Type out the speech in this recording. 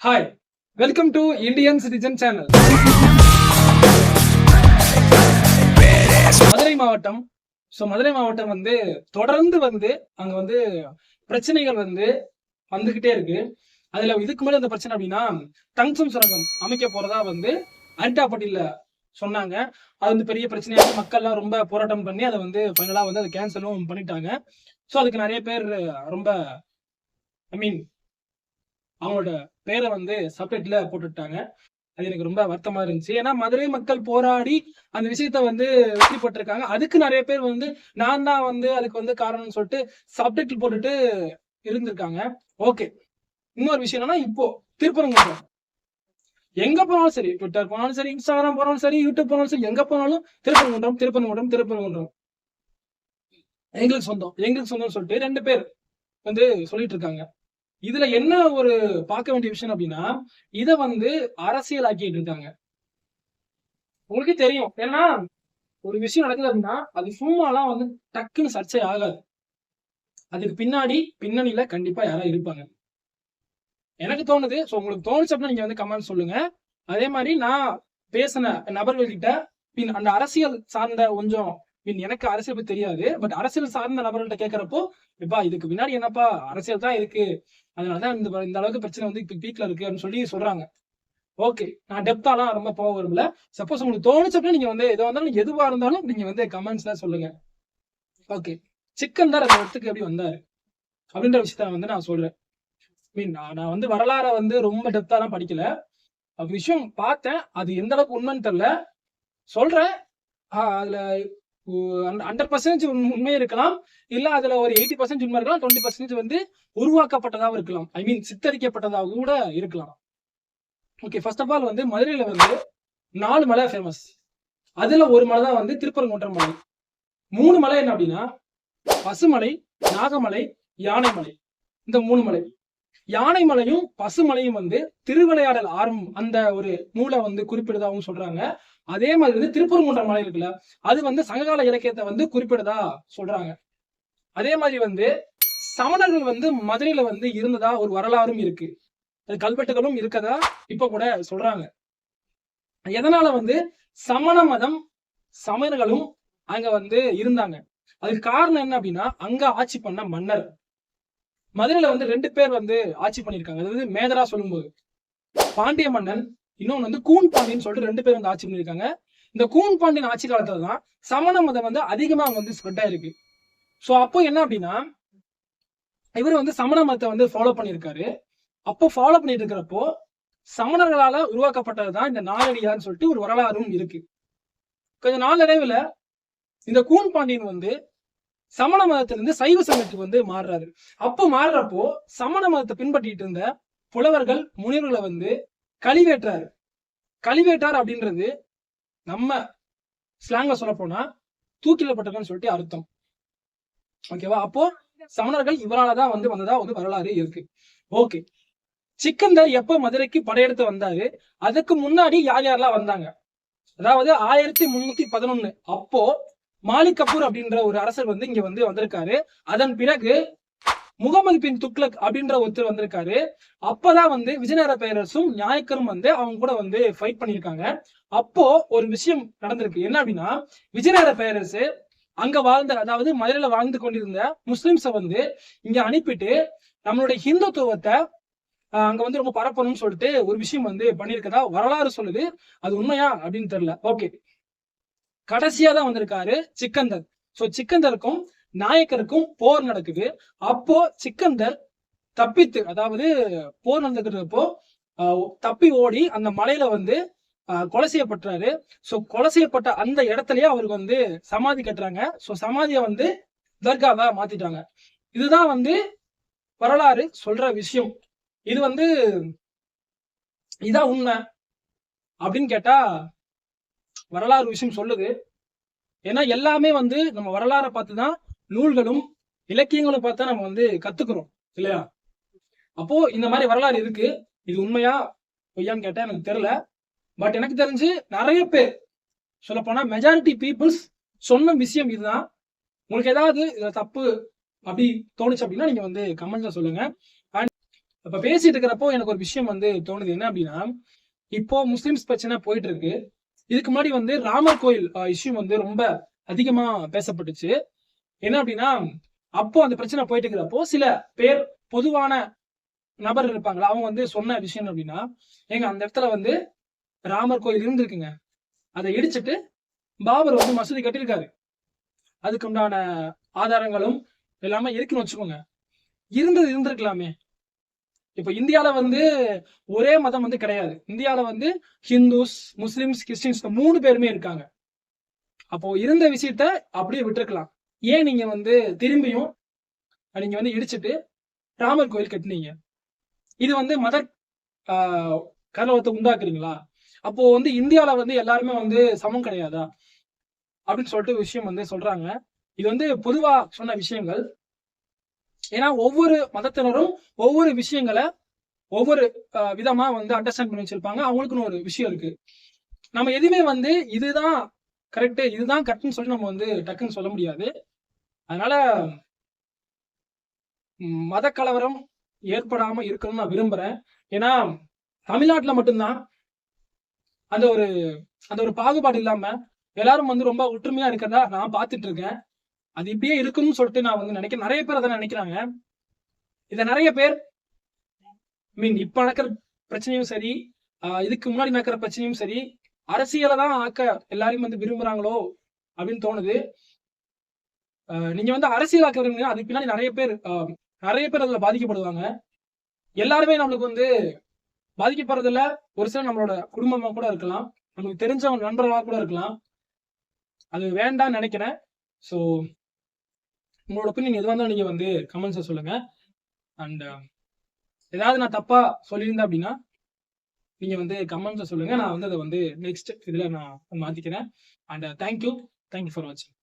Hi, welcome to Indian citizen channel. Madurai மாவட்டம். மதுரை மாவட்டம் வந்து தொடர்ந்து வந்து அங்க வந்து பிரச்சனைகள் வந்து வந்துகிட்டே இருக்கு. அதுல இதுக்கு மேல இந்த பிரச்சனை அப்படின்னா டங்ஸ்டன் சுரங்கம் அமைக்க போறதா வந்து அரிட்டாப்பட்டியில சொன்னாங்க. அது வந்து பெரிய பிரச்சனையா மக்கள்லாம் ரொம்ப போராட்டம் பண்ணி அதை வந்து ஃபைனலா வந்து அதை கேன்சலும் பண்ணிட்டாங்க. ஸோ அதுக்கு நிறைய பேர் ரொம்ப ஐ மீன் அவங்களோட பேரை வந்து சப்டைட்டில் போட்டுட்டாங்க. அது எனக்கு ரொம்ப வருத்தமா இருந்துச்சு. ஏன்னா மதுரை மக்கள் போராடி அந்த விஷயத்த வந்து வெற்றி பெற்றிருக்காங்க. அதுக்கு நிறைய பேர் வந்து நான் தான் வந்து அதுக்கு வந்து காரணம்னு சொல்லிட்டு சப்டைட்டில் போட்டுட்டு இருந்திருக்காங்க. ஓகே, இன்னொரு விஷயம் என்னன்னா, இப்போ திருப்பரங்குன்றம் எங்க போனாலும் சரி, ட்விட்டர் போனாலும் சரி, இன்ஸ்டாகிராம் போனாலும் சரி, யூடியூப் போனாலும் சரி, எங்க போனாலும் திருப்பரங்குன்றம் திருப்பரங்குன்றம் திருப்பரங்குன்றம் எங்களுக்கு சொந்தம் எங்களுக்கு சொந்தம்னு சொல்லிட்டு 2 பேர் வந்து சொல்லிட்டு இருக்காங்க. இதுல என்ன ஒரு பார்க்க வேண்டிய விஷயம் அப்படின்னா, இத வந்து அரசியல் ஆக்கிட்டு இருக்காங்க. உங்களுக்கே தெரியும். ஏன்னா ஒரு விஷயம் நடக்குது அப்படின்னா அது சும்மாலாம் வந்து டக்குன்னு சர்ச்சை ஆகாது. அதுக்கு பின்னணியில கண்டிப்பா யாராவது இருப்பாங்க. எனக்கு தோணுது. சோ உங்களுக்கு தோணுச்சு அப்படின்னா நீங்க வந்து கமெண்ட் சொல்லுங்க. அதே மாதிரி நான் பேசின நபர்கள் கிட்ட அந்த அரசியல் சார்ந்த கொஞ்சம் எனக்கு அரசியல் பத்தி தெரியாது. பட் அரசியல் சார்ந்த நபர்கள்ட்ட கேட்கிறப்போ, இப்பா இதுக்கு பின்னாடி என்னப்பா அரசியல் தான் இருக்கு. அதனாலதான் இந்த அளவுக்கு பிரச்சனை வந்து இப்ப பீக்ல இருக்கு அப்படின்னு சொல்லி சொல்றாங்க. ஓகே, நான் டெப்தாலாம் ரொம்ப போக விரும்பல. சப்போஸ் உங்களுக்கு தோணுச்சு அப்படின்னா நீங்க வந்து எதுவா இருந்தாலும் நீங்க வந்து கமெண்ட்ஸ்ல சொல்லுங்க. ஓகே, சிக்கந்தர் அந்த இடத்துக்கு எப்படி வந்தாரு அப்படின்ற விஷயத்த வந்து நான் சொல்றேன். மீன் நான் வந்து வரலாற வந்து ரொம்ப டெப்தாலாம் படிக்கல. விஷயம் பார்த்தேன். அது எந்த அளவுக்கு உண்மைன்னு தெரியல. சொல்றேன். அதுல 100% உண்மை இருக்கலாம். இல்ல அதுல ஒரு 80% உண்மை இருக்கலாம். 20% வந்து உருவாக்கப்பட்டதாகவும் இருக்கலாம். ஐ மீன் சித்தரிக்கப்பட்டதாக கூட இருக்கலாம். ஓகே, ஃபர்ஸ்ட் ஆஃப் ஆல் வந்து மதுரையில வந்து 4 மலை ஃபேமஸ். அதுல ஒரு மலை தான் வந்து திருப்பரங்குன்றம் மலை. 3 மலை என்ன அப்படின்னா பசுமலை, நாகமலை, யானைமலை. இந்த 3 மலை. யானைமலையும் பசுமலையும் வந்து திருவிளையாடல் ஆரம் அந்த ஒரு நூலை வந்து குறிப்பிடுதாகவும் சொல்றாங்க. அதே மாதிரி வந்து திருப்பரங்குன்றம் மலை இருக்குல்ல, அது வந்து சங்ககால இலக்கியத்தை வந்து குறிப்பிடுதா சொல்றாங்க. அதே மாதிரி வந்து சமணர்கள் வந்து மதுரையில வந்து இருந்ததா ஒரு வரலாறும் இருக்கு. அது கல்வெட்டுகளும் இருக்கதா இப்ப கூட சொல்றாங்க. எதனால வந்து சமண மதம் சமணர்களும் அங்க வந்து இருந்தாங்க. அதுக்கு காரணம் என்ன அப்படின்னா அங்க ஆட்சி பண்ண மன்னர். மதுரையில வந்து 2 பேர் வந்து ஆட்சி பண்ணிருக்காங்க. அதாவது மேதரா சொல்லும்போது பாண்டிய மன்னன், இன்னொன்னு வந்து கூன் பாண்டியன் சொல்லிட்டு 2 பேர் வந்து ஆட்சி பண்ணிருக்காங்க. இந்த கூன் பாண்டியன் ஆட்சி காலத்துல தான் சமண மதம் வந்து அதிகமா வந்து ஸ்ப்ரெட் ஆயிருக்கு. சோ அப்போ என்ன அப்படின்னா இவர் வந்து சமண மதத்தை வந்து ஃபாலோ பண்ணியிருக்காரு. அப்போ ஃபாலோ பண்ணிட்டு இருக்கிறப்போ சமணர்களால உருவாக்கப்பட்டதுதான் இந்த நாலடியார்னு சொல்லிட்டு ஒரு வரலாறும் இருக்கு. கொஞ்ச நாளடைவுல இந்த கூன் பாண்டியன் வந்து சமண மதத்திலிருந்து சைவ சமயத்துக்கு வந்து மாறுறாரு. அப்போ மாறுறப்போ சமண மதத்தை பின்பற்றிட்டு இருந்த புலவர்கள் முனிவர்களை வந்து கழிவேற்றாரு. கழிவேற்றார் அப்படின்றது நம்ம ஸ்லாங்ல சொல்ல போனா தூக்கிலப்பட்டவர்னு சொல்லிட்டு அர்த்தம். ஓகேவா? அப்போ சமணர்கள் இவராலதான் வந்து வந்ததா ஒரு வரலாறு இருக்கு. ஓகே, சிக்கந்தர் எப்ப மதுரைக்கு படையெடுத்து வந்தாரு, அதுக்கு முன்னாடி யார் யாரெல்லாம் வந்தாங்க? அதாவது 1311 அப்போ மாலிக் கபூர் அப்படின்ற ஒரு அரசர் வந்து இங்க வந்து வந்திருக்காரு. அதன் பிறகு முகமது பின் துக்ளக் அப்படின்ற ஒருத்தர் வந்திருக்காரு. அப்பதான் வந்து விஜயநகர பேரரசும் நாயக்கரும் வந்து அவங்க கூட வந்து ஃபைட் பண்ணியிருக்காங்க. அப்போ ஒரு விஷயம் நடந்திருக்கு. என்ன அப்படின்னா விஜயநகர பேரரசு அங்க வாழ்ந்த அதாவது மதுரையில வாழ்ந்து கொண்டிருந்த முஸ்லிம்ஸை வந்து இங்க அனுப்பிட்டு நம்மளுடைய ஹிந்துத்துவத்தை அங்க வந்து ரொம்ப பரப்பணும்னு சொல்லிட்டு ஒரு விஷயம் வந்து பண்ணியிருக்கதா வரலாறு சொல்லுது. அது உண்மையா அப்படின்னு தெரியல. ஓகே, கடைசியா தான் வந்திருக்காரு சிக்கந்தர். சோ சிக்கந்தருக்கும் நாயக்கருக்கும் போர் நடக்குது. அப்போ சிக்கந்தர் தப்பித்து அதாவது போர் நடந்துக்கிறப்போ தப்பி ஓடி அந்த மலையில வந்து கொலை செய்யப்பட்டாரு. சோ கொலை செய்யப்பட்ட அந்த இடத்துலயே அவருக்கு வந்து சமாதி கட்டுறாங்க. சோ சமாதியை வந்து தர்காவா மாத்திட்டாங்க. இதுதான் வந்து வரலாறு சொல்ற விஷயம். இது வந்து இதான் உண்மை அப்படின்னு கேட்டா வரலாறு விஷயம் சொல்லுது. ஏன்னா எல்லாமே வந்து நம்ம வரலாறை பார்த்துதான் நூல்களும் இலக்கியங்களும் பார்த்தா நம்ம வந்து கத்துக்கிறோம் இல்லையா? அப்போ இந்த மாதிரி வரலாறு இருக்கு. இது உண்மையா பொய்யான்னு கேட்டா எனக்கு தெரியல. பட் எனக்கு தெரிஞ்சு நிறைய பேர் சொல்ல போனா மெஜாரிட்டி பீப்புள்ஸ் சொன்ன விஷயம் இதுதான். உங்களுக்கு ஏதாவது இதுல தப்பு அப்படி தோணுச்சு அப்படின்னா நீங்க வந்து கமெண்ட்ல சொல்லுங்க. அப்ப பேசிட்டு இருக்கிறப்போ எனக்கு ஒரு விஷயம் வந்து தோணுது. என்ன அப்படின்னா, இப்போ முஸ்லிம்ஸ் பிரச்சனை போயிட்டு இருக்கு. இதுக்கு முன்னாடி வந்து ராமர் கோயில் இஷ்யூ வந்து ரொம்ப அதிகமா பேசப்பட்டுச்சு. என்ன அப்படின்னா, அப்போ அந்த பிரச்சனை போயிட்டு இருக்கிறப்போ சில பேர் பொதுவான நபர் இருப்பாங்களா, அவங்க வந்து சொன்ன விஷயம் அப்படின்னா, ஏங்க அந்த இடத்துல வந்து ராமர் கோயில் இருந்திருக்குங்க. அதை இடிச்சிட்டு பாபர் வந்து மசூதி கட்டியிருக்காரு. அதுக்கு உண்டான ஆதாரங்களும் எல்லாமே இருக்குன்னு வச்சுக்கோங்க. இருந்திருக்கலாமே. இப்ப இந்தியால வந்து ஒரே மதம் வந்து கிடையாது. இந்தியால வந்து ஹிந்துஸ், முஸ்லிம்ஸ், கிறிஸ்டின்ஸ் 3 பேருமே இருக்காங்க. அப்போ இருந்த விஷயத்த அப்படியே விட்டுருக்கலாம். ஏன் நீங்க வந்து திரும்பியும் நீங்க வந்து இடிச்சிட்டு ராமர் கோயில் கட்டினீங்க? இது வந்து மத கலவரத்தை உண்டாக்குறீங்களா? அப்போ வந்து இந்தியால வந்து எல்லாருமே வந்து சமம் கிடையாதா? அப்படின்னு சொல்லிட்டு விஷயம் வந்து சொல்றாங்க. இது வந்து பொதுவா சொன்ன விஷயங்கள். ஏன்னா ஒவ்வொரு மதத்தினரும் ஒவ்வொரு விஷயங்களை ஒவ்வொரு விதமா வந்து அண்டர்ஸ்டாண்ட் பண்ணி வச்சிருப்பாங்க. அவங்களுக்குன்னு ஒரு விஷயம் இருக்கு. நம்ம எதுவுமே வந்து இதுதான் கரெக்ட், இதுதான் கரெக்ட்னு சொல்லி நம்ம வந்து டக்குன்னு சொல்ல முடியாது. அதனால மத கலவரம் ஏற்படாம இருக்கணும்னு நான் விரும்புறேன். ஏன்னா தமிழ்நாட்டுல மட்டும்தான் அந்த ஒரு அந்த ஒரு பாகுபாடு இல்லாம எல்லாரும் வந்து ரொம்ப ஒற்றுமையா இருக்கிறதா நான் பார்த்துட்டு இருக்கேன். அது இப்படியே இருக்கும்னு சொல்லிட்டு நான் வந்து நினைக்கிறேன். நிறைய பேர் அதை நினைக்கிறாங்க. இதை நிறைய பேர் இப்ப நடக்கிற பிரச்சனையும் சரி, இதுக்கு முன்னாடி நடக்கிற பிரச்சனையும் சரி, அரசியலை தான் ஆக்க எல்லாரும் வந்து விரும்புறாங்களோ அப்படின்னு தோணுது. நீங்க வந்து அரசியலாக்க விரும்புங்க, அதுக்கு பின்னாடி நிறைய பேர் அதுல பாதிக்கப்படுவாங்க. எல்லாருமே நம்மளுக்கு வந்து பாதிக்கப்படுறதுல ஒரு சில நம்மளோட குடும்பமா கூட இருக்கலாம், நமக்கு தெரிஞ்சவங்க நண்பர்களா கூட இருக்கலாம். அது வேண்டாம்னு நினைக்கிறேன். ஸோ உங்களோட ஒப்பீனியன் எதுவாக இருந்தாலும் நீங்க வந்து கமெண்ட்ஸை சொல்லுங்க. அண்ட் ஏதாவது நான் தப்பா சொல்லியிருந்தேன் அப்படின்னா நீங்க வந்து கமெண்ட்ஸை சொல்லுங்க. நான் வந்து அதை வந்து நெக்ஸ்ட் இதுல நான் மாத்திக்கிறேன். அண்ட் தேங்க்யூ ஃபார் வாட்சிங்.